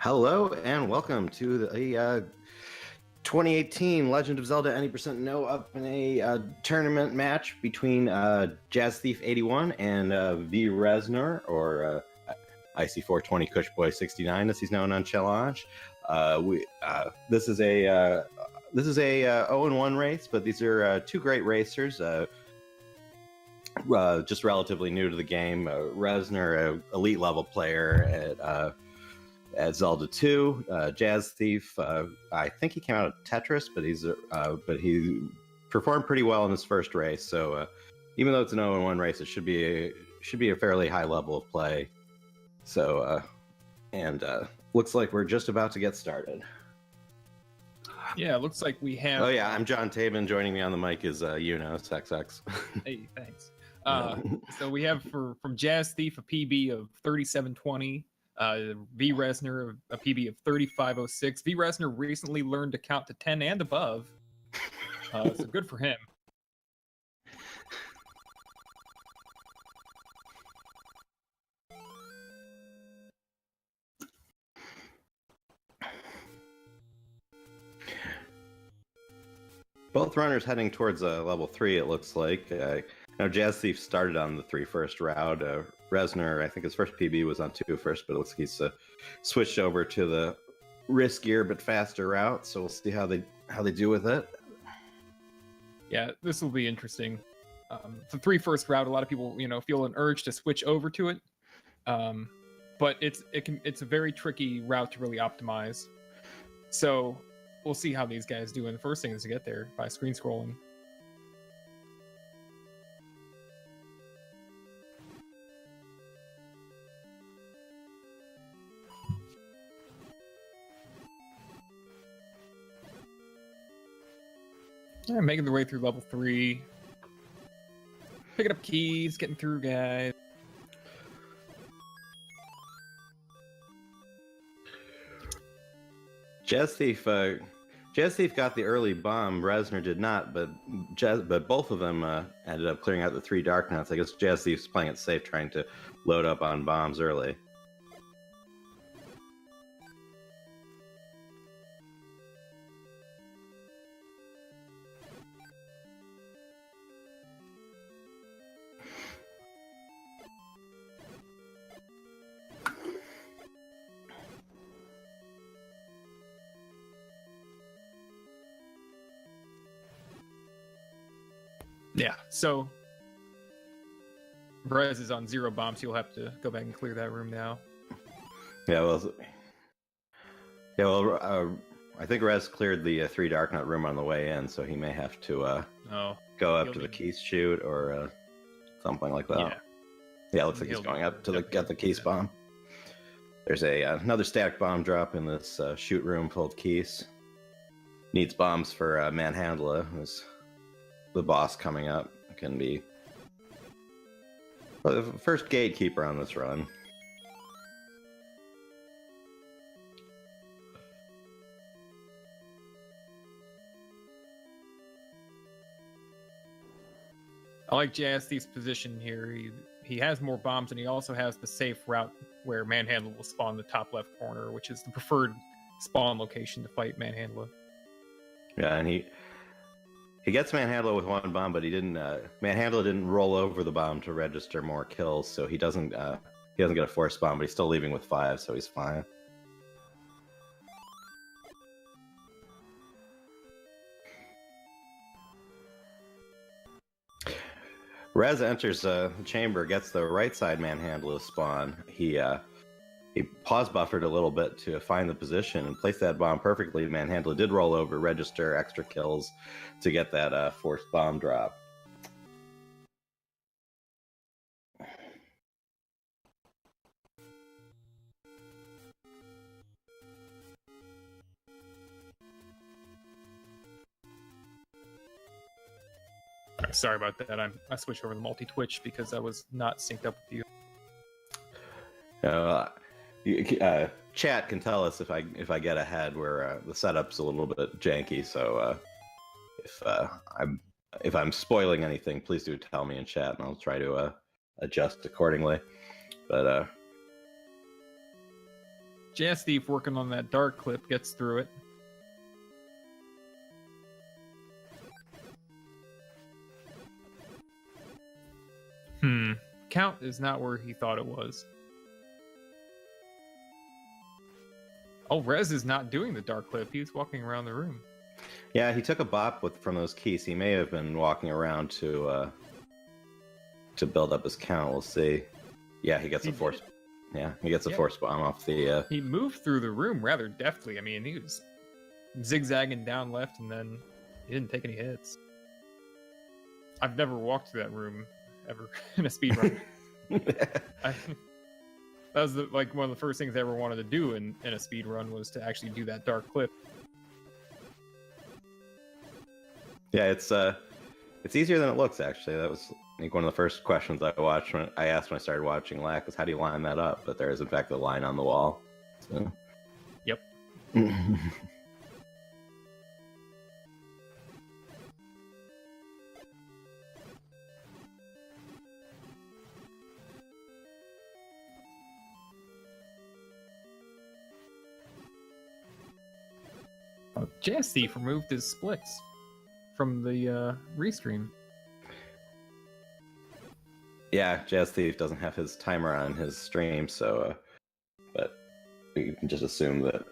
Hello and welcome to the 2018 Legend of Zelda 90% No Up+A tournament match between JazzThief81 and VReznor, or IC420 Cushboy69 as he's known on Challenge. This is a 0-1 race, but these are two great racers. Just relatively new to the game. Reznor, an elite level player at Zelda 2. JazzThief, I think he came out of Tetris, but he performed pretty well in his first race. So even though it's an 0-1 race, it should be a fairly high level of play. So looks like we're just about to get started. Yeah, it looks like we have. Oh yeah, I'm John Tabin. Joining me on the mic is Unos XX. Hey, thanks. So we have from JazzThief a PB of 3720. VReznor a PB of 3506. VReznor recently learned to count to 10 and above, so good for him. Both runners heading towards level 3, it looks like. Now, JazzThief started on the 3 first route. Reznor, I think his first PB was on 2 first, but it looks like he's switched over to the riskier but faster route. So we'll see how they do with it. Yeah, this will be interesting. The 3 first route, a lot of people feel an urge to switch over to it, but it's a very tricky route to really optimize. So we'll see how these guys do. And the first thing is to get there by screen scrolling. They're making their way through level 3. Picking up keys, getting through, guys. JazzThief got the early bomb. Reznor did not, but both of them ended up clearing out the 3 dark nuts. I guess JazzThief's playing it safe, trying to load up on bombs early. Yeah, so Brez is on 0 bombs. He'll have to go back and clear that room now. Yeah, I think Rez cleared the 3 dark nut room on the way in, so he may have to go up to the keys chute or something like that. Yeah, it looks like he's going up to get the keys bomb. There's another static bomb drop in this chute room full of keys. Needs bombs for Manhandla. The boss coming up can be the first gatekeeper on this run. I like JazzThief's position here. He has more bombs, and he also has the safe route where Manhandla will spawn in the top left corner, which is the preferred spawn location to fight Manhandla. Yeah, and he gets Manhandla with 1 bomb, but Manhandla didn't roll over the bomb to register more kills, so he doesn't get a force bomb, but he's still leaving with 5, so he's fine. Rez enters the chamber, gets the right side Manhandla spawn. He pause buffered a little bit to find the position and place that bomb perfectly. Manhandla did roll over, register extra kills to get that forced bomb drop. Sorry about that. I switched over to multi-Twitch because I was not synced up with you. Chat can tell us if I get ahead where the setup's a little bit janky. So if I'm spoiling anything, please do tell me in chat, and I'll try to adjust accordingly. But JazzThief working on that dark clip gets through it. Count is not where he thought it was. Oh, Rez is not doing the dark clip. He's walking around the room. Yeah, he took a bop from those keys. He may have been walking around to build up his count. We'll see. Yeah, he gets a force. Yeah, he gets a force bomb off the. He moved through the room rather deftly. I mean, he was zigzagging down left, and then he didn't take any hits. I've never walked through that room ever in a speedrun. That was like one of the first things I ever wanted to do in a speedrun was to actually do that dark clip. Yeah, it's easier than it looks. Actually, that was I think one of the first questions I asked when I started watching LAC was how do you line that up? But there is in fact a line on the wall. So. Yep. JazzThief removed his splits from the restream. Yeah, JazzThief doesn't have his timer on his stream, so but we can just assume that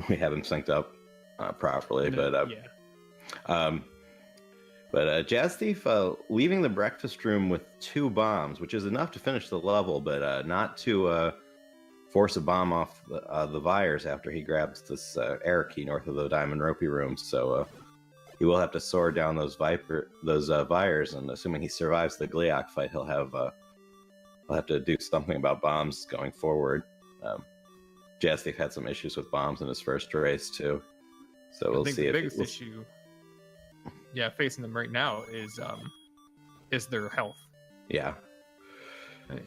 we have him synced up properly. But JazzThief leaving the breakfast room with 2 bombs, which is enough to finish the level, but not to force a bomb off the Vires after he grabs this error key north of the Diamond Ropey room. So he will have to soar down those Vires, and assuming he survives the Gliok fight, he'll have to do something about bombs going forward. JazzThief had some issues with bombs in his first race too, so we'll see. The biggest issue, facing them right now is their health. Yeah. Right.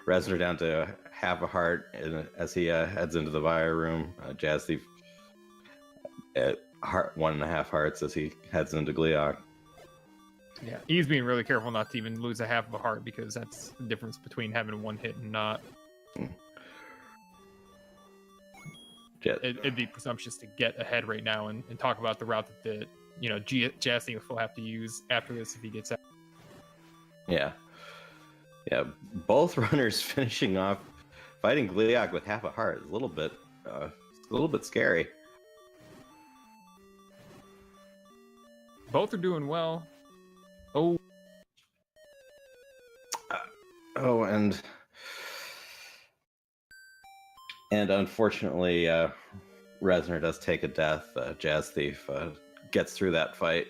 Reznor down to half a heart as he heads into the Vire room. JazzThief at 1.5 hearts as he heads into Gliok. Yeah, he's being really careful not to even lose a half of a heart because that's the difference between having 1 hit and not. It'd be presumptuous to get ahead right now and talk about the route that JazzThief will have to use after this if he gets out. Yeah. Yeah, both runners finishing off fighting Gliok with half a heart. It's a little bit scary. Both are doing well. And unfortunately, Reznor does take a death. JazzThief gets through that fight.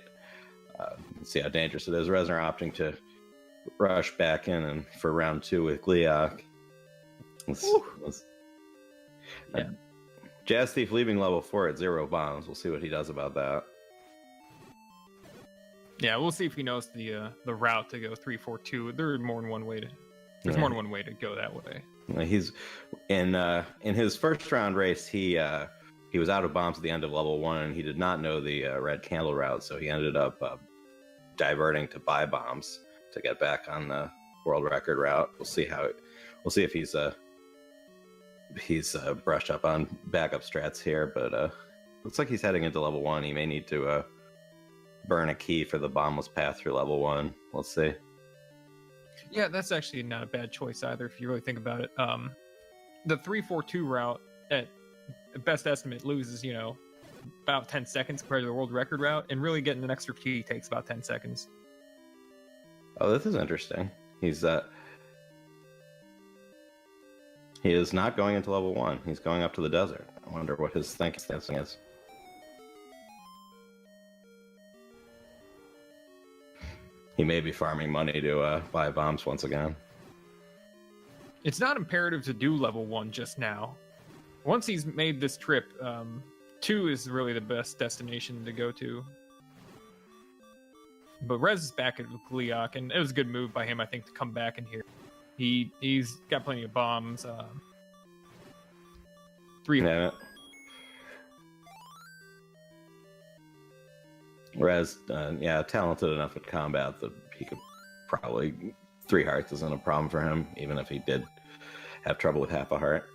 See how dangerous it is. Reznor opting to rush back in and for round 2 with Gliok. JazzThief leaving level 4 at 0 bombs. We'll see what he does about that. Yeah, we'll see if he knows the route to go 3-4-2. There's more than one way to go that way. He's in his first round race. He was out of bombs at the end of level 1, and he did not know the red candle route, so he ended up diverting to buy bombs to get back on the world record route. We'll see if he's brushed up on backup strats here, but looks like he's heading into level 1. He may need to burn a key for the bombless path through level 1. We'll see. Yeah, that's actually not a bad choice either if you really think about it. The 3-4-2 route at best estimate loses, about 10 seconds compared to the world record route, and really getting an extra key takes about 10 seconds. Oh, this is interesting. He is not going into level 1. He's going up to the desert. I wonder what his thinking is. He may be farming money to buy bombs once again. It's not imperative to do level 1 just now. Once he's made this trip, 2 is really the best destination to go to. But Rez is back at Gliok, and it was a good move by him, I think, to come back in here. He's got plenty of bombs. 3. Yeah. Rez, talented enough at combat that he could probably 3 hearts isn't a problem for him, even if he did have trouble with half a heart.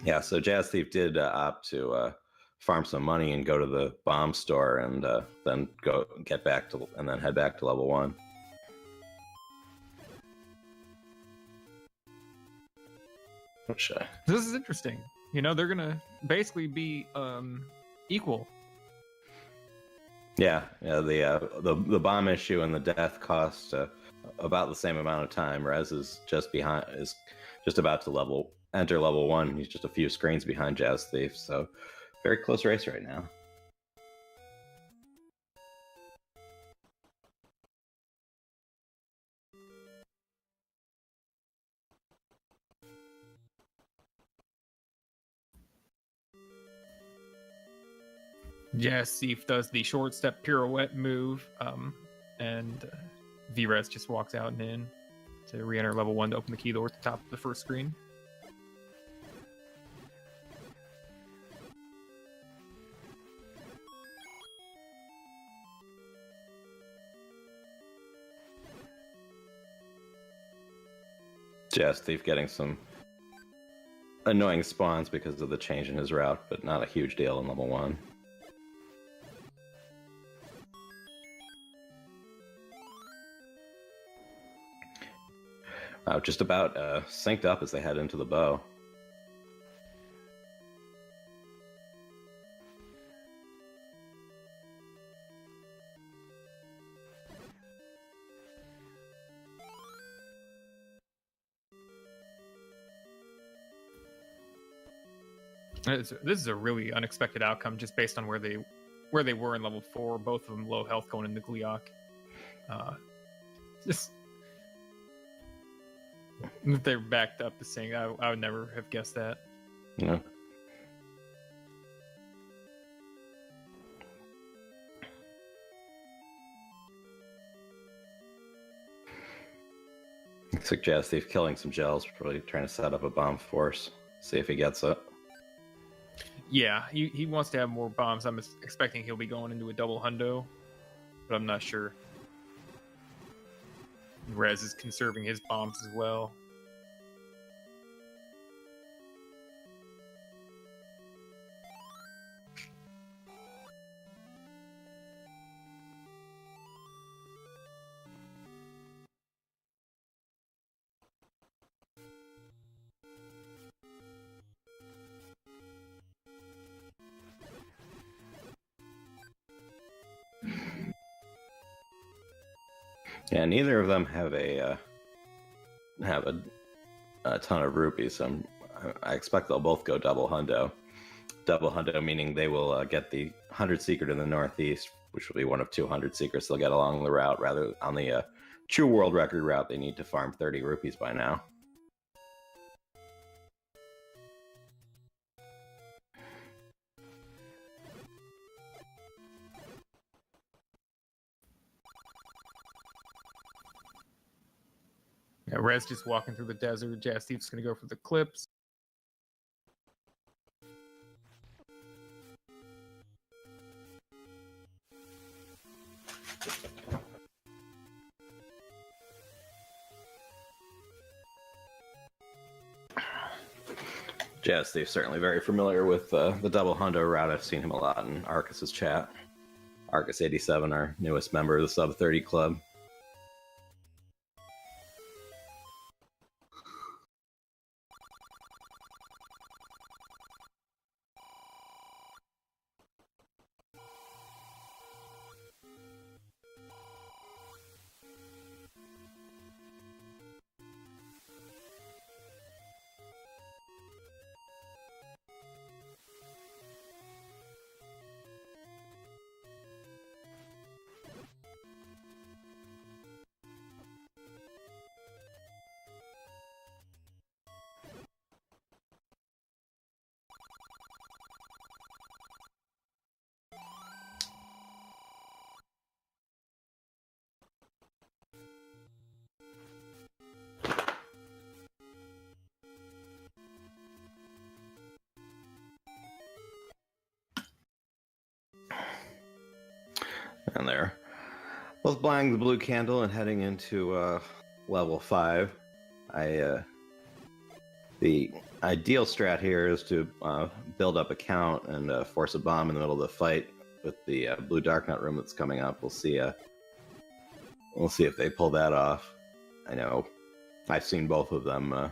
Yeah, so JazzThief did opt to farm some money and go to the bomb store and then head back to level 1. This is interesting. You know, they're gonna basically be equal. Yeah, the bomb issue and the death cost about the same amount of time. Rez is just about to enter level 1. He's just a few screens behind JazzThief, so very close race right now. JazzThief does the short step pirouette move, and VRez just walks out and in to re-enter level 1 to open the key door at the top of the first screen. JazzThief getting some annoying spawns because of the change in his route, but not a huge deal in level 1. Just about synced up as they head into the bow. This is a really unexpected outcome, just based on where they were in level 4. Both of them low health going into Gleeok. Just they're backed up to sync. I would never have guessed that. Yeah. Looks like JazzThief killing some gels, probably trying to set up a bomb force. See if he gets it. Yeah, he wants to have more bombs. I'm expecting he'll be going into a double hundo, but I'm not sure. Rez is conserving his bombs as well. Yeah, neither of them have a ton of rupees, so I expect they'll both go double hundo. Double hundo meaning they will get the 100 secret in the northeast, which will be one of 200 secrets they'll get along the route. Rather, on the true world record route, they need to farm 30 rupees by now. Yeah, Rez just walking through the desert. JazzThief's gonna go for the clips. JazzThief's certainly very familiar with the double hundo route. I've seen him a lot in Arcus's chat. Arcus87, our newest member of the Sub 30 Club. And they're both buying the blue candle and heading into level 5. The ideal strat here is to build up a count and force a bomb in the middle of the fight with the blue Darknut room that's coming up. We'll see if they pull that off. I know I've seen both of them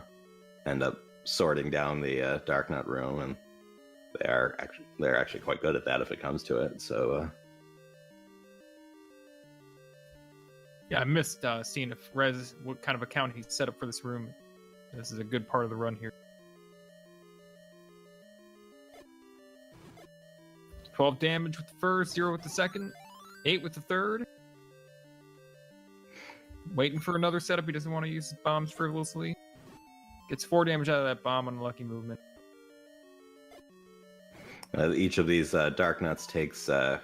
end up sorting down the Darknut room, and they're actually quite good at that if it comes to it. So yeah, I missed seeing if what kind of account he set up for this room. This is a good part of the run here. 12 damage with the first, 0 with the second, 8 with the third. Waiting for another setup. He doesn't want to use his bombs frivolously. Gets 4 damage out of that bomb on a lucky movement. Each of these Darknuts takes 8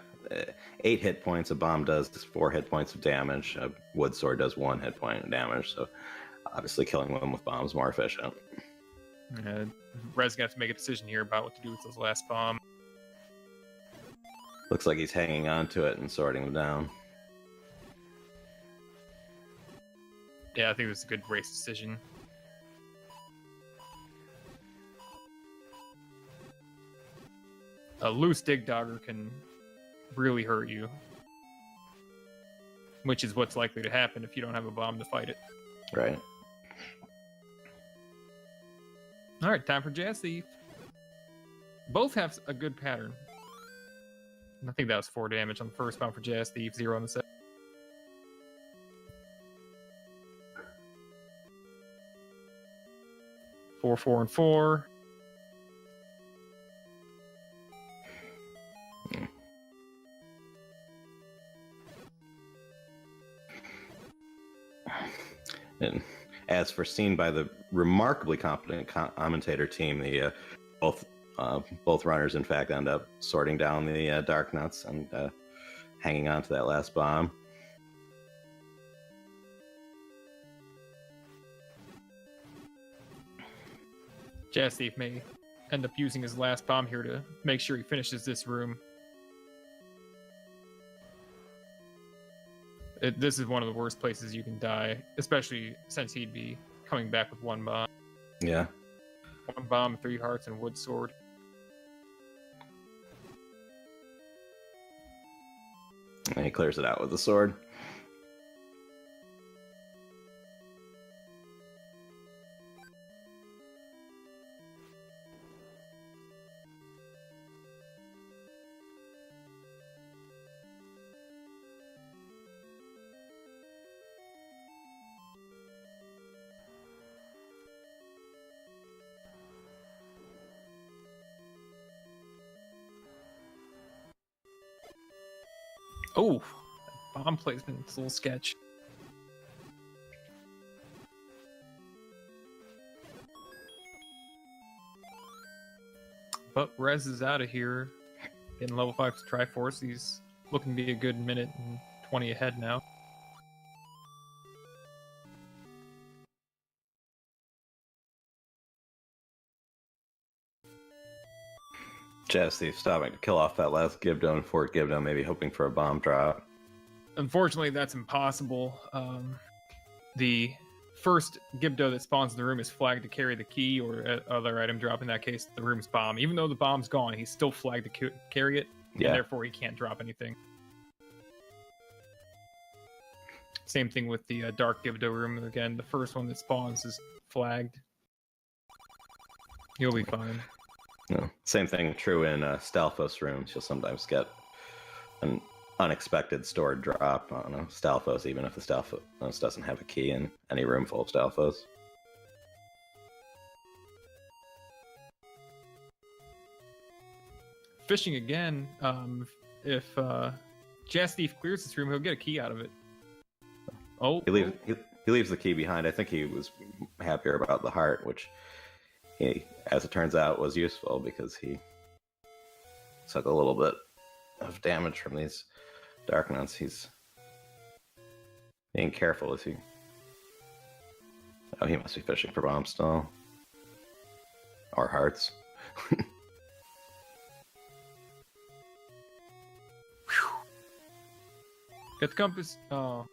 hit points. A bomb does 4 hit points of damage. A wood sword does 1 hit point of damage. So obviously killing them with bombs more efficient. Rez gonna have to make a decision here about what to do with those last bomb. Looks like he's hanging on to it and sorting them down. Yeah, I think this is a good race decision. A loose dig dogger can really hurt you, which is what's likely to happen if you don't have a bomb to fight it. Right. All right, time for JazzThief. Both have a good pattern. I think that was 4 damage on the first bomb for JazzThief, 0 on the second. Four, 4, and 4. And as foreseen by the remarkably competent commentator team, the both runners, in fact, end up sorting down the Darknuts and hanging on to that last bomb. JazzThief may end up using his last bomb here to make sure he finishes this room. This is one of the worst places you can die, especially since he'd be coming back with 1 bomb. Yeah. 1 bomb, 3 hearts, and wood sword. And he clears it out with the sword. Oh, bomb placement. It's a little sketch. But Rez is out of here. Getting level 5 to Triforce. He's looking to be a good minute and 20 ahead now. JazzThief stopping to kill off that last Gibdo, Fort Gibdo, maybe hoping for a bomb drop. Unfortunately, that's impossible. The first Gibdo that spawns in the room is flagged to carry the key or other item drop. In that case, the room's bomb. Even though the bomb's gone, he's still flagged to carry it, and therefore he can't drop anything. Same thing with the dark Gibdo room. Again, the first one that spawns is flagged. You'll be fine. No. Same thing true in Stalfos rooms. You'll sometimes get an unexpected stored drop on a Stalfos, even if the Stalfos doesn't have a key in any room full of Stalfos. Fishing again. If JazzThief clears this room, he'll get a key out of it. Oh, he leaves the key behind. I think he was happier about the heart, which he, as it turns out, was useful because he took a little bit of damage from these Darknuts. He's being careful, is he? Oh, he must be fishing for bombs still. Or hearts. Get the compass. Oh.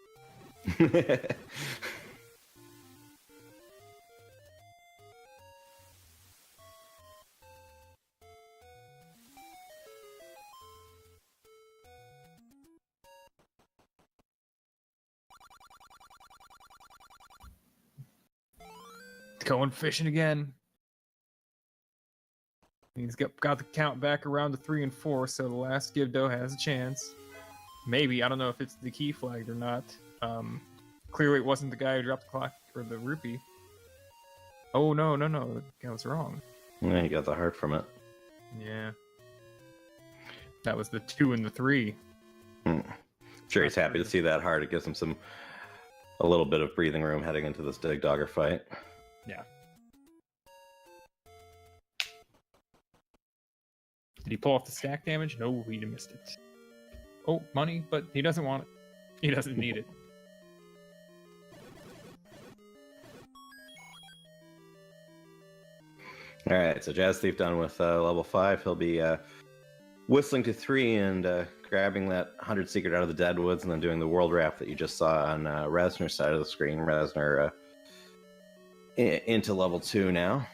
going fishing again. He's got the count back around to 3 and 4, so the last Gibdo has a chance. Maybe, I don't know if it's the key flagged or not. Clearly it wasn't the guy who dropped the clock or the rupee. Oh, no, I was wrong. Yeah, he got the heart from it. Yeah. That was the 2 and the 3. Sure, he's happy to see that heart. It gives him a little bit of breathing room heading into this Dig Dogger fight. Yeah. Did he pull off the stack damage? No, he missed it. Oh, money, but he doesn't want it. He doesn't need it. All right, so Jazz Thief done with level 5. He'll be whistling to 3 and grabbing that 100 secret out of the Deadwoods, and then doing the world wrap that you just saw on Reznor's side of the screen. Reznor into level 2 now.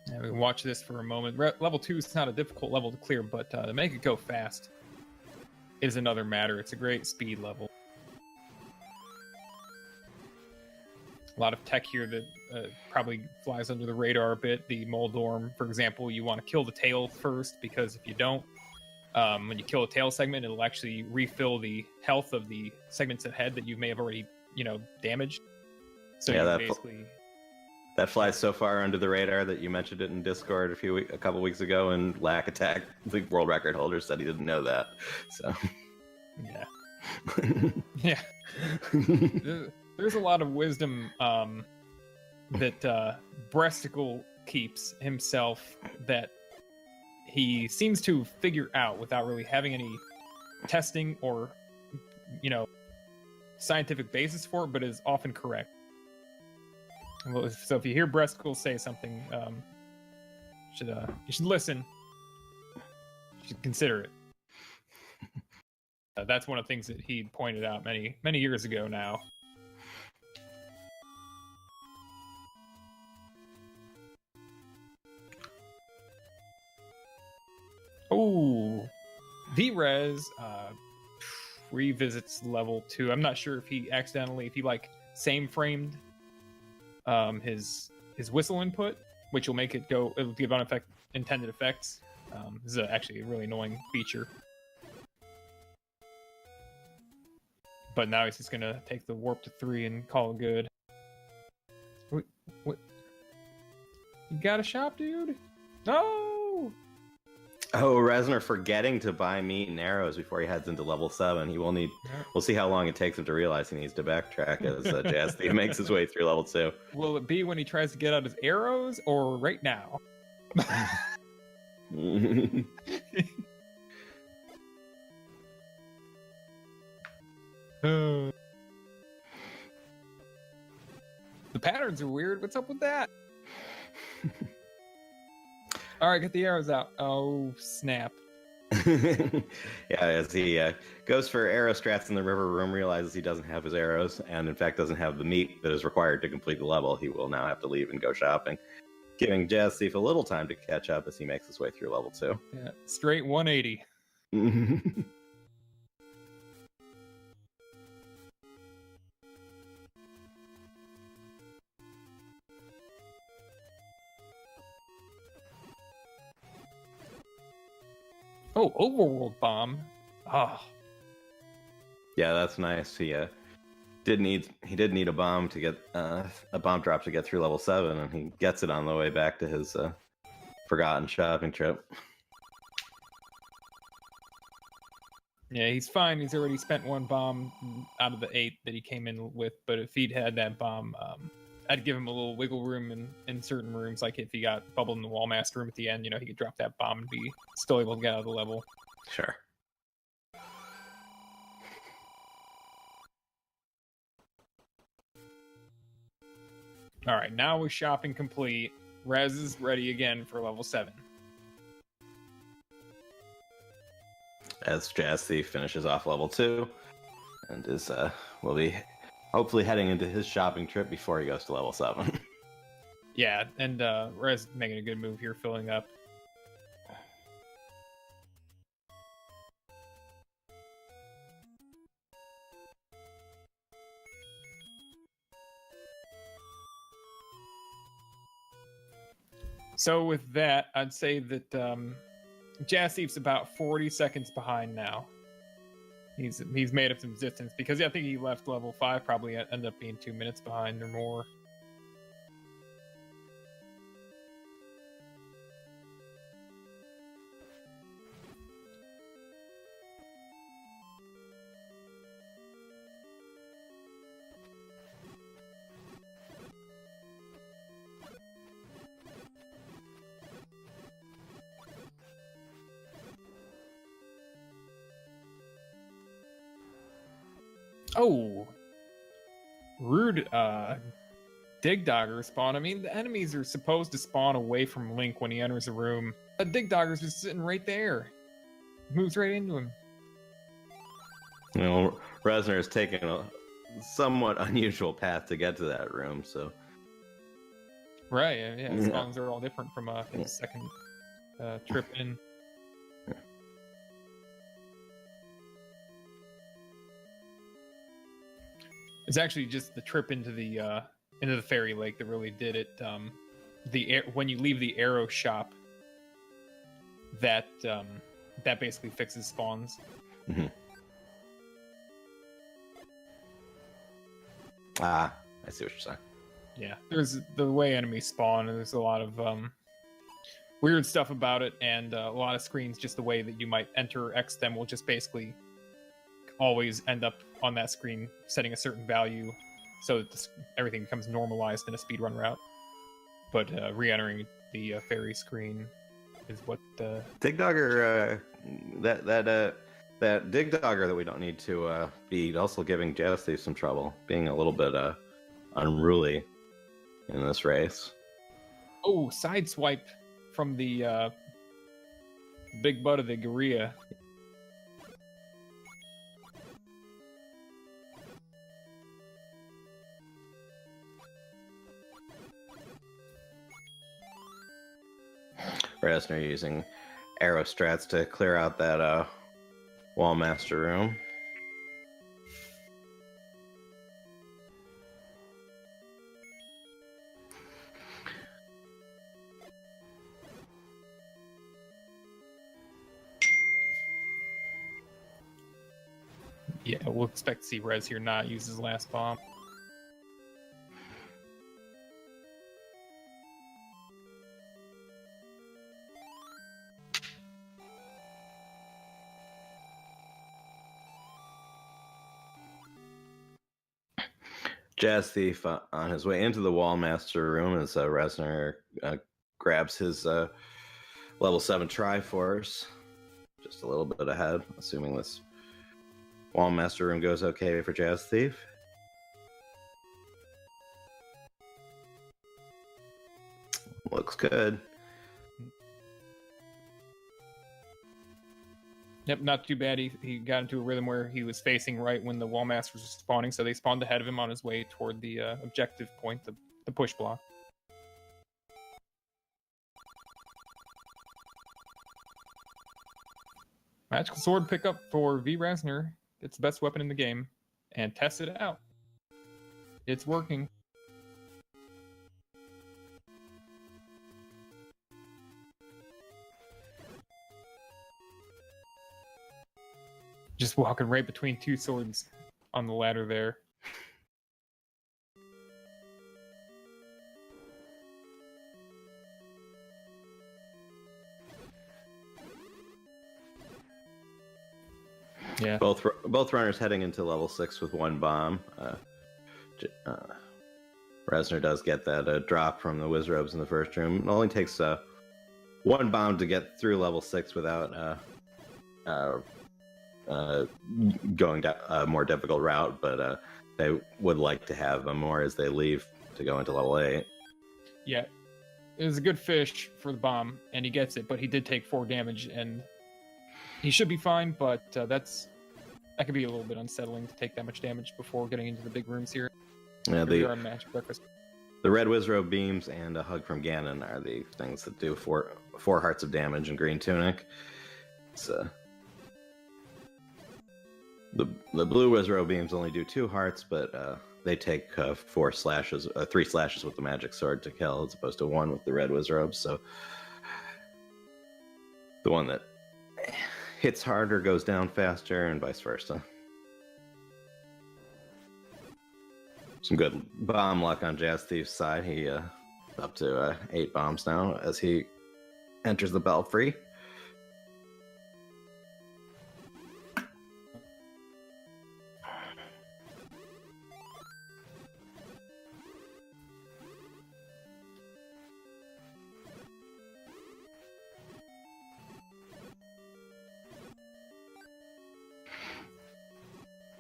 Yeah, we can watch this for a moment. Level 2 is not a difficult level to clear, but to make it go fast is another matter. It's a great speed level. A lot of tech here that probably flies under the radar a bit. The Moldorm, for example, you want to kill the tail first, because if you don't, when you kill a tail segment, it'll actually refill the health of the segments ahead that you may have already, damaged. So yeah, basically... That flies so far under the radar that you mentioned it in Discord a couple weeks ago, and Lack Attack, the world record holder, said he didn't know that. So, yeah, yeah. There's a lot of wisdom that Breasticle keeps himself that he seems to figure out without really having any testing or, scientific basis for it, but is often correct. So if you hear Breasticle say something, you should listen. You should consider it. That's one of the things that he pointed out many years ago now. Oh, VRez revisits level 2. I'm not sure if he same framed his whistle input, which will make it go. It'll give intended effects. This is actually a really annoying feature. But now he's just gonna take the warp to 3 and call it good. What? You got a shop, dude? No! Oh, Reznor forgetting to buy meat and arrows before he heads into level 7. We'll see how long it takes him to realize he needs to backtrack as Jazz Thief makes his way through level 2. Will it be when he tries to get out his arrows, or right now? The patterns are weird. What's up with that? All right, get the arrows out. Oh, snap. Yeah, as he goes for arrow strats in the river room, realizes he doesn't have his arrows, and in fact doesn't have the meat that is required to complete the level. He will now have to leave and go shopping, giving Jazz Thief a little time to catch up as he makes his way through level 2. Yeah, straight 180. Oh, overworld bomb. Oh. Yeah, that's nice. He did need a bomb to get a bomb drop to get through level 7, and he gets it on the way back to his forgotten shopping trip. Yeah, he's fine. He's already spent 1 bomb out of the 8 that he came in with. But if he'd had that bomb, I'd give him a little wiggle room in certain rooms. Like if he got bubbled in the Wallmaster room at the end, he could drop that bomb and be still able to get out of the level. Sure. All right, now with shopping complete, Rez is ready again for level 7. As Jazz Thief finishes off level 2, and will be hopefully heading into his shopping trip before he goes to level 7. Yeah, and Rez making a good move here, filling up. So with that, I'd say that JazzThief's about 40 seconds behind now. He's made up some distance because I think he left level 5, probably ended up being 2 minutes behind or more. Oh, rude dig dogger spawn. I mean, the enemies are supposed to spawn away from Link when he enters a room. A dig dogger's just sitting right there. Moves right into him. You know, VReznor has taken a somewhat unusual path to get to that room, so. Right, yeah, spawns are all different from his second trip in. It's actually just the trip into the fairy lake that really did it. When you leave the arrow shop, that basically fixes spawns. Mm-hmm. I see what you're saying. Yeah, there's the way enemies spawn, and there's a lot of weird stuff about it, and a lot of screens just the way that you might enter X them will just basically always end up on that screen setting a certain value so that everything becomes normalized in a speedrun route. But re-entering the fairy screen is what Dig Dogger, that Dig Dogger that we don't need to beat, also giving JazzThief some trouble, being a little bit unruly in this race. Oh, sideswipe from the big butt of the gorilla. VReznor using arrow strats to clear out that wall master room. Yeah, we'll expect to see Rez here not use his last bomb. JazzThief on his way into the wall master room as VReznor grabs his level 7 Triforce just a little bit ahead, assuming this wall master room goes okay for JazzThief. Looks good. Yep, not too bad. He got into a rhythm where he was facing right when the wall masters were spawning, so they spawned ahead of him on his way toward the objective point, the push block. Magical sword pickup for VReznor. It's the best weapon in the game, and test it out. It's working. Just walking right between two swords on the ladder there. Yeah. Both runners heading into level 6 with one bomb. VReznor does get that drop from the Wizrobes in the first room. It only takes one bomb to get through level 6 without going down a more difficult route, but they would like to have more as they leave to go into level 8. Yeah, it was a good fish for the bomb, and he gets it, but he did take 4 damage, and he should be fine, but that could be a little bit unsettling to take that much damage before getting into the big rooms here. Yeah, the Magic Breakfast. The red Wizrobe beams and a hug from Ganon are the things that do four hearts of damage in Green Tunic. It's the blue Wizrobe beams only do 2 hearts, but they take 3 slashes with the magic sword to kill, as opposed to 1 with the red wizrobes. So the one that hits harder goes down faster, and vice versa. Some good bomb luck on JazzThief's side. He up to 8 bombs now as he enters the belfry.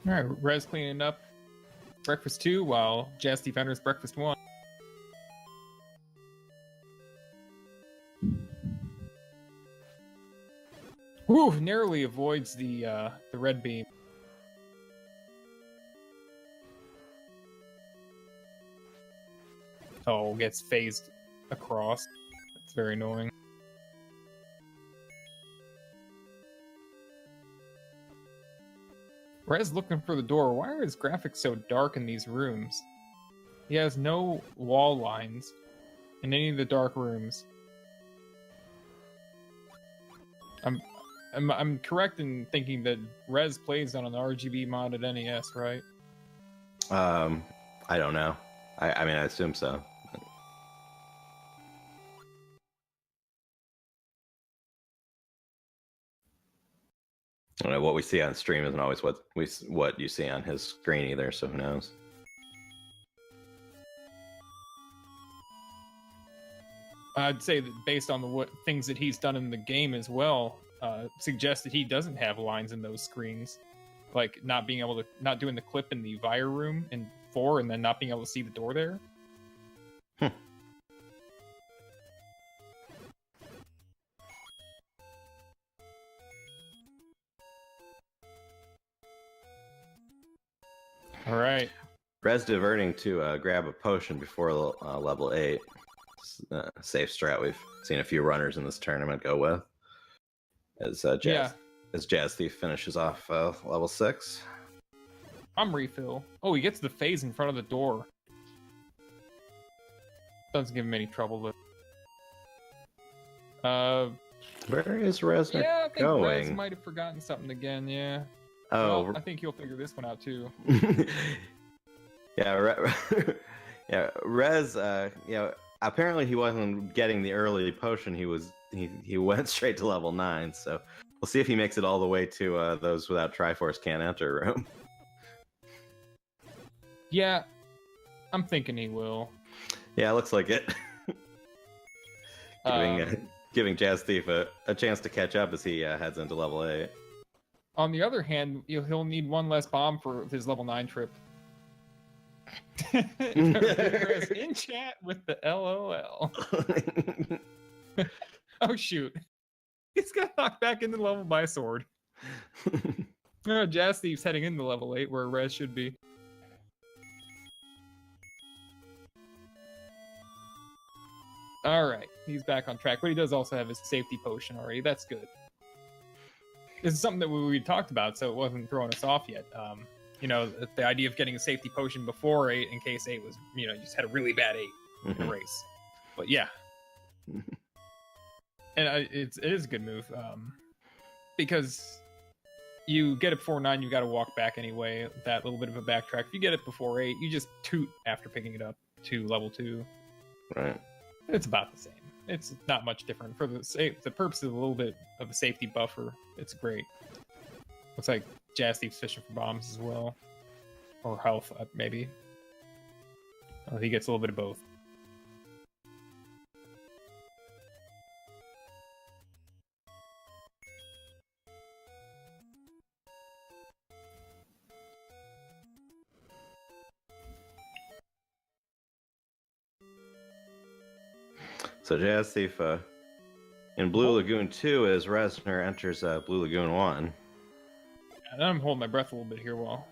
All right, Rez cleaning up breakfast 2 while JazzThief enters breakfast 1. Whew, narrowly avoids the red beam. Oh, gets phased across. That's very annoying. Rez looking for the door. Why are his graphics so dark in these rooms? He has no wall lines in any of the dark rooms. I'm correct in thinking that Rez plays on an RGB modded NES, right? I don't know. I mean, I assume so. I don't know, what we see on stream isn't always what you see on his screen either, so who knows? I'd say that based on the things that he's done in the game as well, suggests that he doesn't have lines in those screens, like not doing the clip in the Vire room in 4, and then not being able to see the door there. All right. Rez diverting to grab a potion before level 8. Safe strat we've seen a few runners in this tournament go with. As JazzThief finishes off level 6. I'm refill. Oh, he gets the phase in front of the door. Doesn't give him any trouble though. Where is Reznor I think going? Rez might have forgotten something again, yeah. Oh, well, I think he'll figure this one out too. yeah, Rez. Apparently he wasn't getting the early potion. He went straight to level 9. So we'll see if he makes it all the way to those without Triforce can't enter room. Yeah, I'm thinking he will. Yeah, it looks like it. Giving JazzThief a chance to catch up as he heads into level 8. On the other hand, he'll need 1 less bomb for his level 9 trip. In chat with the LOL. Oh shoot. He's got knocked back into level by a sword. JazzThief's heading into level 8 where Rez should be. Alright, he's back on track, but he does also have his safety potion already. That's good. This is something that we talked about, so it wasn't throwing us off yet. The idea of getting a safety potion before 8 in case 8 was, you just had a really bad 8 in a race. But yeah. And it is a good move. Because you get it before 9, you got to walk back anyway. That little bit of a backtrack. If you get it before 8, you just toot after picking it up to level 2. Right. It's about the same. It's not much different. For the purpose of a little bit of a safety buffer, it's great. Looks like JazzThief's fishing for bombs as well. Or health, maybe. He gets a little bit of both. So JazzThief in Blue Lagoon 2 as Reznor enters Blue Lagoon 1. And I'm holding my breath a little bit here while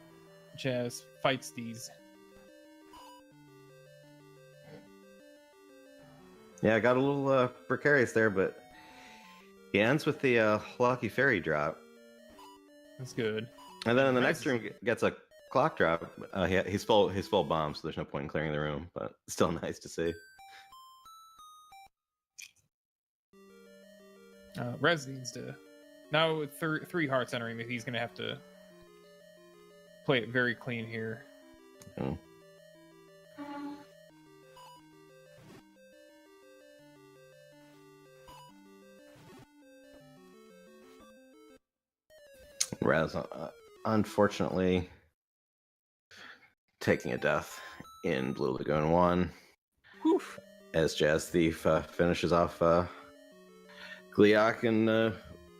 Jazz fights these. Yeah, got a little precarious there, but he ends with the Lucky Fairy drop. That's good. And then in the next room gets a clock drop. He's full bomb, so there's no point in clearing the room, but still nice to see. Rez needs to now with 3 hearts entering. He's gonna have to play it very clean here. Mm. Rez, unfortunately, taking a death in Blue Lagoon 1. Oof. As Jazz Thief finishes off Gliok and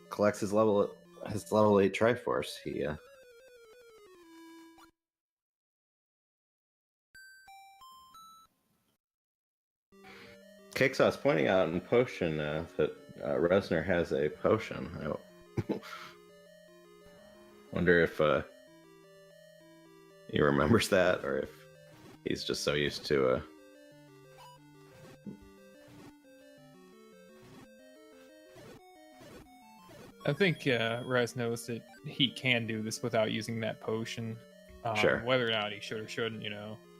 collects his level 8 Triforce. He Cakesauce pointing out in Potion that VReznor has a potion. I wonder if he remembers that, or if he's just so used to I think Rez knows that he can do this without using that potion. Sure. Whether or not he should or shouldn't,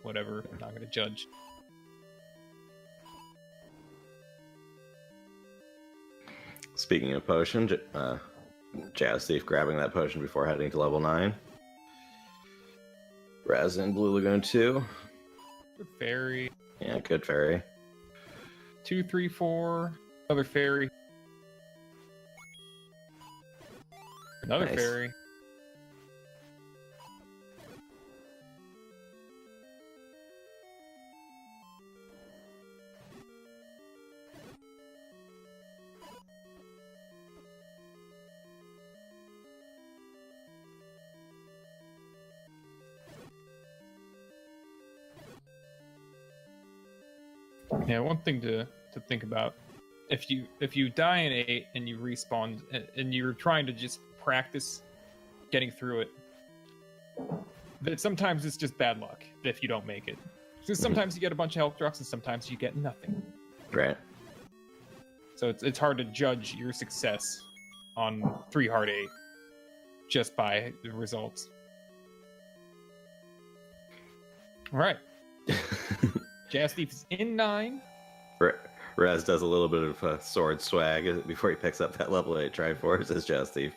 whatever. I'm not going to judge. Speaking of potion, Jazz Thief grabbing that potion before heading to level 9. Rez in Blue Lagoon 2. Good fairy. Yeah, good fairy. 2, 3, 4. Another fairy. Another Nice. fairy. Yeah, one thing to think about, if you die in 8 and you respawn and you're trying to just practice getting through it, that sometimes it's just bad luck if you don't make it. So sometimes you get a bunch of health drops and sometimes you get nothing. Right. So it's hard to judge your success on 3 hard 8 just by the results. All right. Jazz Thief is in 9. Rez does a little bit of sword swag before he picks up that level 8 Triforce as Jazz Thief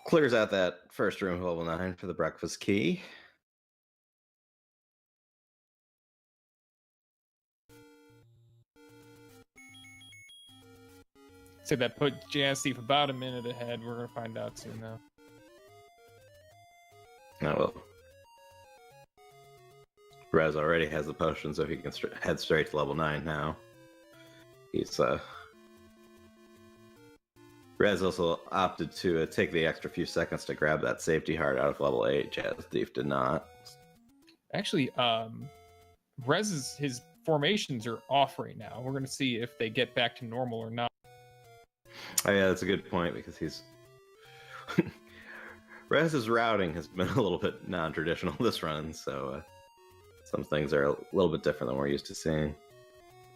clears out that first room, level 9, for the breakfast key. So that put Jazz Thief about a minute ahead. We're going to find out soon, though. Oh, well. Rez already has the potion, so he can head straight to level 9 now. He's Rez also opted to take the extra few seconds to grab that safety heart out of level 8. Jazz Thief did not. Actually, Rez's his formations are off right now. We're going to see if they get back to normal or not. Oh yeah, that's a good point, because he's Rez's routing has been a little bit non-traditional this run, so some things are a little bit different than we're used to seeing.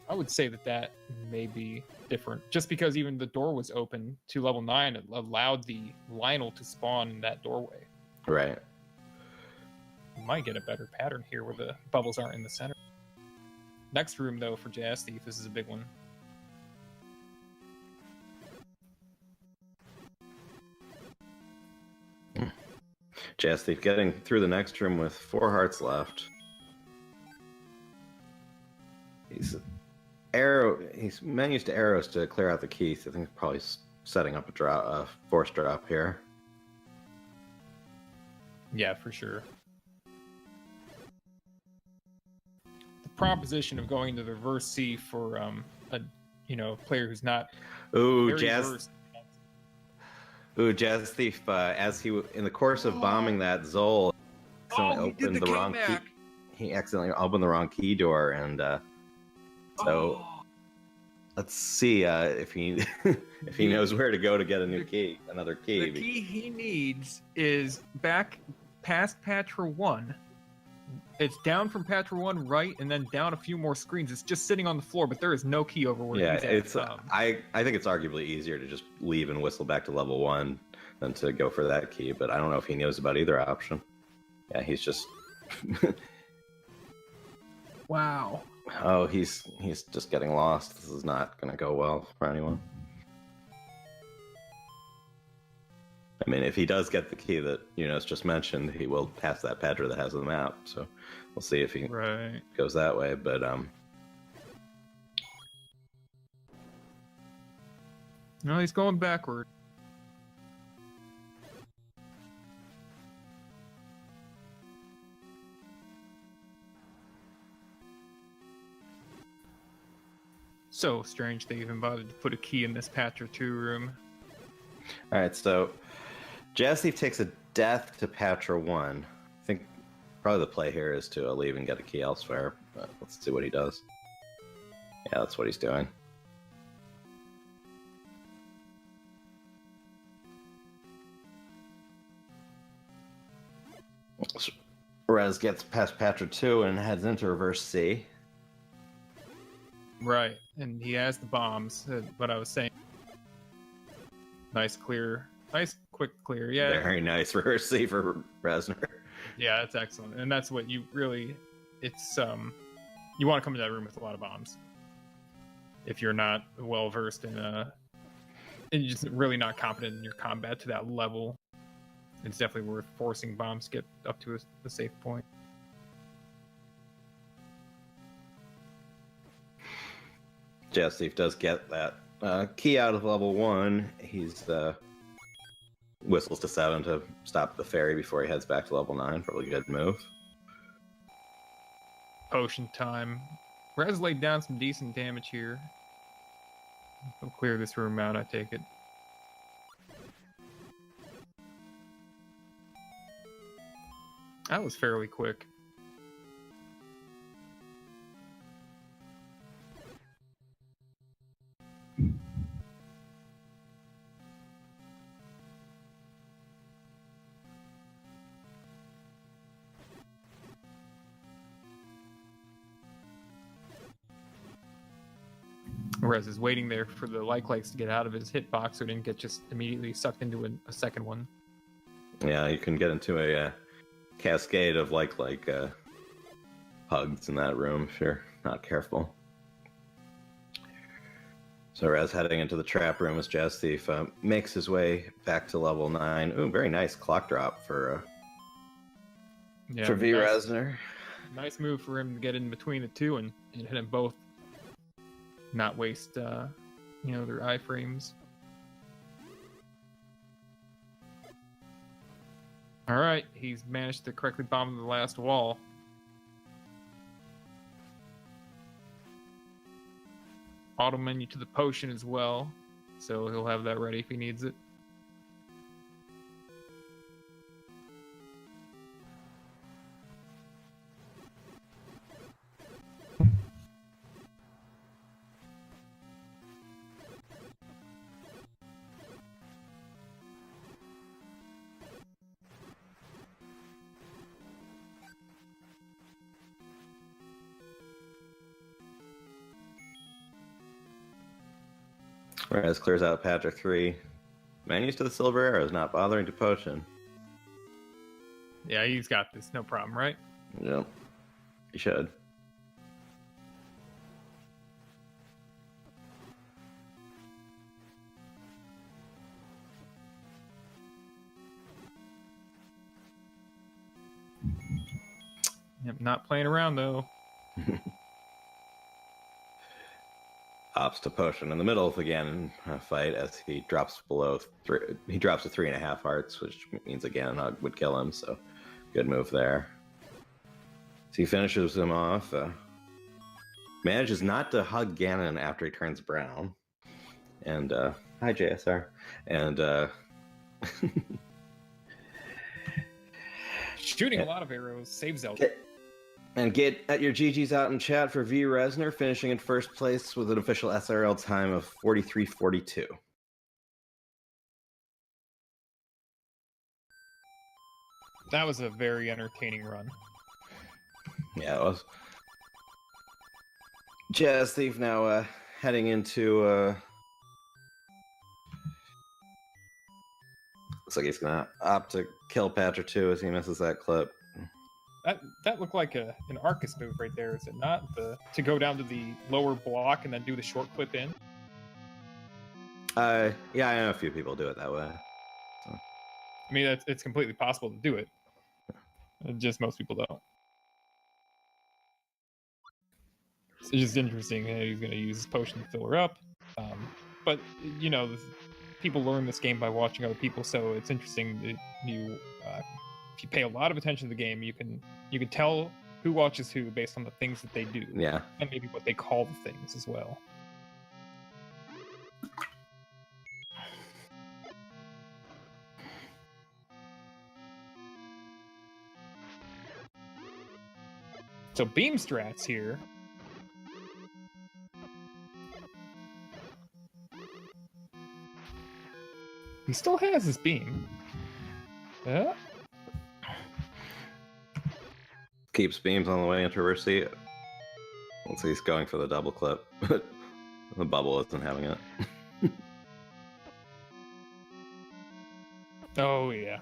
I would say that may be different. Just because even the door was open to level 9, it allowed the Lionel to spawn in that doorway. Right. You might get a better pattern here where the bubbles aren't in the center. Next room, though, for Jazz Thief, this is a big one. Jazz Thief getting through the next room with 4 hearts left. He's menus to arrows to clear out the keys. I think he's probably setting up a force drop here. Yeah, for sure. The proposition of going to the reverse C for a player who's not very versed. Jazz Thief, as he in the course of bombing that Zol, opened the wrong key. He accidentally opened the wrong key door, and so let's see if he if he knows where to go to get another key. The key he needs is back past Patra 1. It's down from Patra 1 right, and then down a few more screens. It's just sitting on the floor, but there is no key over where he's at. It's I think it's arguably easier to just leave and whistle back to level 1 than to go for that key. But I don't know if he knows about either option. Yeah, he's just. Wow. Oh, he's just getting lost. This is not going to go well for anyone. I mean, if he does get the key that Eunice just mentioned, he will pass that Pedra that has the map. So we'll see if he goes that way. But no, he's going backward. So strange they even bothered to put a key in this Patcher 2 room. All right, so JazzThief takes a death to Patra 1. I think probably the play here is to leave and get a key elsewhere. But let's see what he does. Yeah, that's what he's doing. Rez gets past Patra 2 and heads into reverse C. Right, and he has the bombs, what I was saying. Nice clear. Nice quick clear, yeah. Very nice reverse C for VReznor. Yeah, that's excellent. And that's what you really... It's, you want to come to that room with a lot of bombs. If you're not well-versed in, and you're just really not confident in your combat to that level, it's definitely worth forcing bombs to get up to a safe point. JazzThief does get that key out of level 1. He's whistles to 7 to stop the ferry before he heads back to level 9. Probably a good move. Potion time. Rez laid down some decent damage here. He'll clear this room out, I take it. That was fairly quick. Rez is waiting there for the likes to get out of his hitbox so he didn't get just immediately sucked into a second one. Yeah, you can get into a cascade of like hugs in that room if you're not careful. So Rez heading into the trap room as JazzThief makes his way back to level 9. Ooh, very nice clock drop for VReznor. Nice move for him to get in between the two and hit them both. Not waste, their iframes. All right, he's managed to correctly bomb the last wall. Auto menu to the potion as well, so he'll have that ready if he needs it. Rez clears out Patra 3. Menus to the silver arrows, not bothering to potion. Yeah, he's got this, no problem, right? Yep, he should. Yep, not playing around though. Ops to potion in the middle of again fight as he drops below 3. He drops to 3.5 hearts, which means again hug would kill him. So good move there. So he finishes him off. Manages not to hug Ganon after he turns brown. And hi JSR. And shooting a lot of arrows saves Zelda. And get at your GGs out in chat for VReznor, finishing in first place with an official SRL time of 43:42. That was a very entertaining run. Yeah, it was. JazzThief now heading into Looks like he's gonna opt to kill Patra too as he misses that clip. That looked like an Arcus move right there, is it not? To go down to the lower block and then do the short clip in. Yeah, I know a few people do it that way. So. I mean, it's completely possible to do it. Just most people don't. It's just interesting that he's going to use his potion to fill her up. But, you know, people learn this game by watching other people, so it's interesting that if you pay a lot of attention to the game, you can tell who watches who based on the things that they do. Yeah. And maybe what they call the things as well. So beam strats here. He still has his beam. Yeah. Keeps beams on the way into reverse seat. Looks like he's going for the double clip, but the bubble isn't having it. Oh, yeah.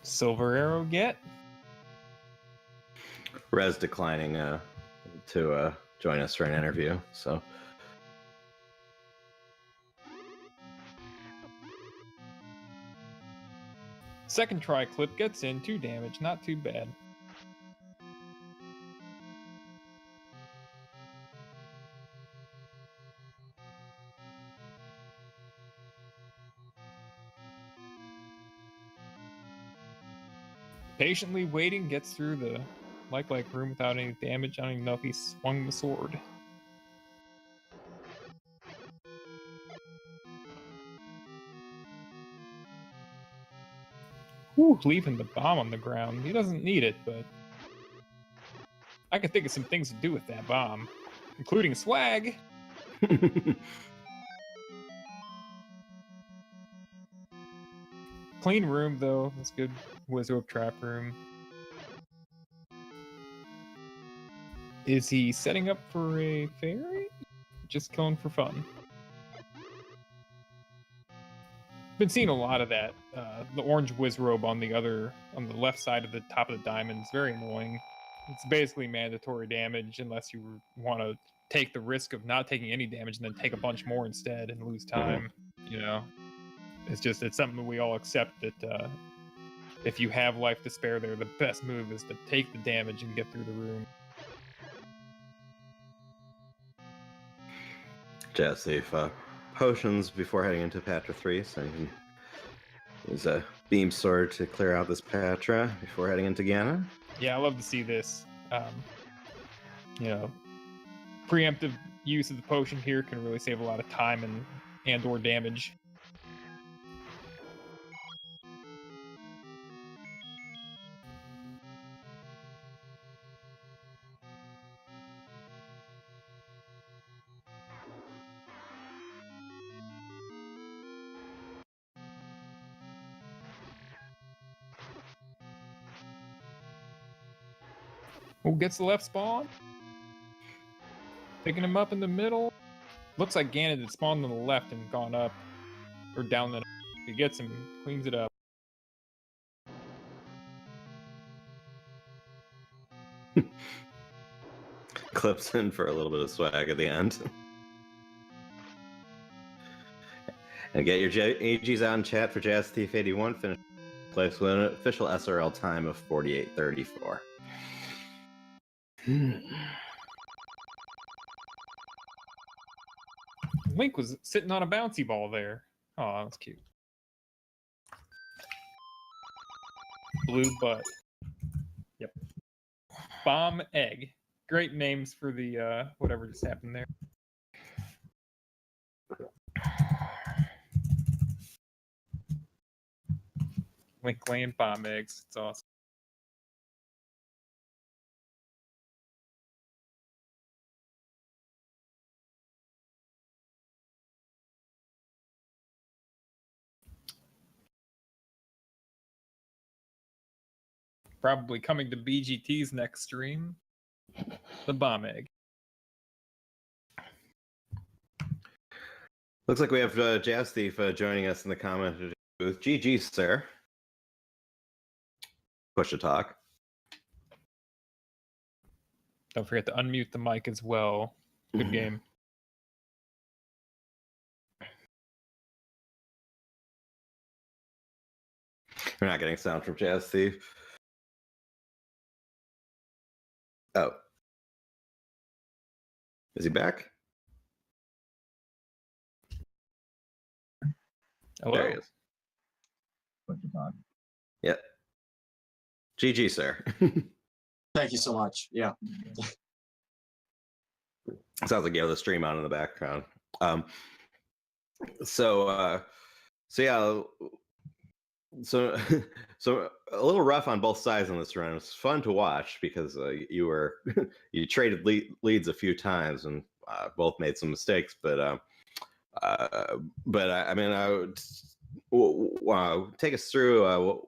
Silver arrow get? Rez declining to join us for an interview, so. Second try clip gets in, 2 damage, not too bad. Patiently waiting, gets through the like room without any damage. I don't even know if he swung the sword. Whew, leaving the bomb on the ground. He doesn't need it, but I can think of some things to do with that bomb, including swag. Clean room, though. That's good. Wizard trap room. Is he setting up for a fairy? Just going for fun. Been seeing a lot of that. The orange whiz robe on the left side of the top of the diamond is very annoying. It's basically mandatory damage unless you want to take the risk of not taking any damage and then take a bunch more instead and lose time. You know, it's something that we all accept that if you have life to spare there, the best move is to take the damage and get through the room. JazzThief, potions before heading into Patra 3, so you can use a beam sword to clear out this Patra before heading into Ganon. Yeah, I love to see this. You know, preemptive use of the potion here can really save a lot of time and or damage. Who gets the left spawn? Picking him up in the middle. Looks like Ganon had spawned on the left and gone up. Or down the... He gets him, cleans it up. Clips in for a little bit of swag at the end. And get your AGs out in chat for JazzThief81. Finish place with an official SRL time of 48:34. Link was sitting on a bouncy ball there. Oh, that's cute. Blue butt. Yep. Bomb egg. Great names for the whatever just happened there. Link laying bomb eggs. It's awesome. probably coming to BGT's next stream. The bomb egg. Looks like we have Jazz Thief joining us in the commentators booth. GG, sir. Push to talk. Don't forget to unmute the mic as well. Good game. We're not getting sound from Jazz Thief. Oh. Is he back? Hello. There he is. Yep. GG, sir. Thank you so much. Yeah. Sounds like you have the stream on in the background. So yeah. So a little rough on both sides on this run. It's fun to watch because you traded leads a few times and both made some mistakes. But I mean, take us through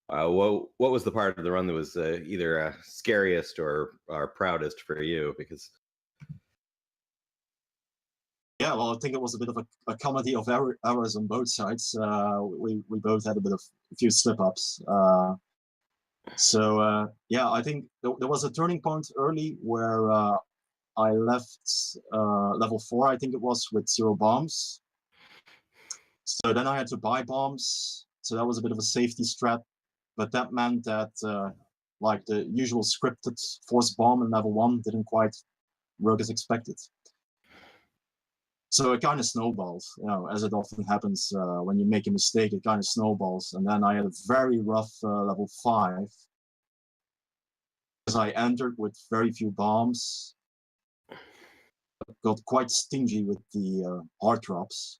what was the part of the run that was either scariest or proudest for you? Because yeah, well, I think it was a bit of a comedy of errors on both sides. We both had a few slip-ups. Yeah, I think there was a turning point early where I left level 4, I think it was, with 0 bombs. So then I had to buy bombs. So that was a bit of a safety strat. But that meant that like the usual scripted force bomb in level 1 didn't quite work as expected. So it kind of snowballs, you know, as it often happens when you make a mistake, it kind of snowballs. And then I had a very rough level 5. Because I entered with very few bombs. Got quite stingy with the hard drops.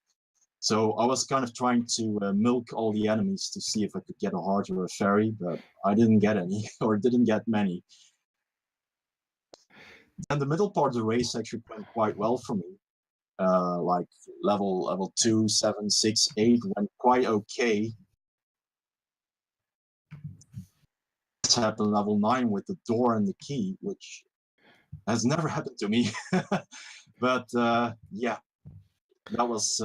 So I was kind of trying to milk all the enemies to see if I could get a heart or a fairy, but I didn't get any, or didn't get many. And the middle part of the race actually went quite well for me. Like level 2, 7, 6, 8 went quite okay. This happened level 9 with the door and the key, which has never happened to me. But yeah, that was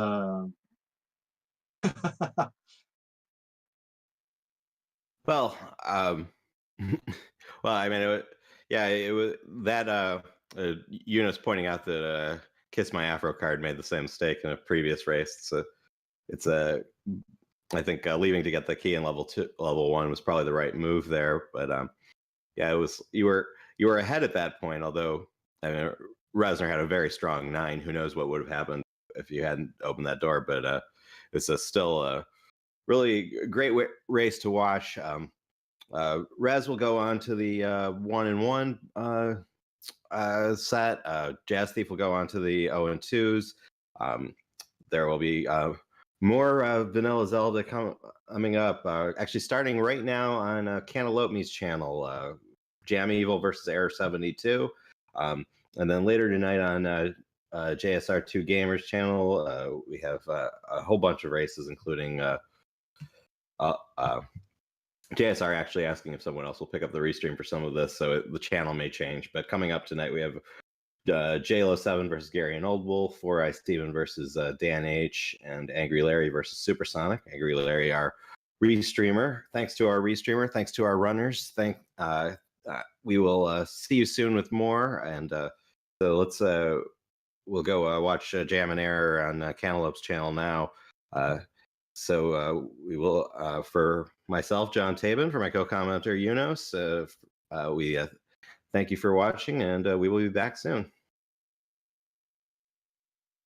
well, well, I mean, it was that Eunice pointing out that Kiss My Afro card made the same mistake in a previous race. It's I think leaving to get the key in level 1 was probably the right move there. But yeah, it was you were ahead at that point. Although I mean, VReznor had a very strong 9. Who knows what would have happened if you hadn't opened that door? But it's still a really great race to watch. Rez will go on to the 1-1 set. Jazz Thief will go on to the 0-2s. There will be more Vanilla Zelda coming up. Actually, starting right now on Cantaloupe Me's channel, Jam Evil versus Error 72. And then later tonight on JSR2 Gamers channel, we have a whole bunch of races, including JSR actually asking if someone else will pick up the restream for some of this, so the channel may change. But coming up tonight, we have JLo7 versus Gary and Old Wolf, 4i Steven versus Dan H, and Angry Larry versus Supersonic. Angry Larry, our restreamer. Thanks to our restreamer. Thanks to our runners. We will see you soon with more. And so let's we'll go watch Jam and Error on Cantaloupe's channel now. So we will, for myself, John Tabin, for my co-commenter, Eunice, we thank you for watching, and we will be back soon.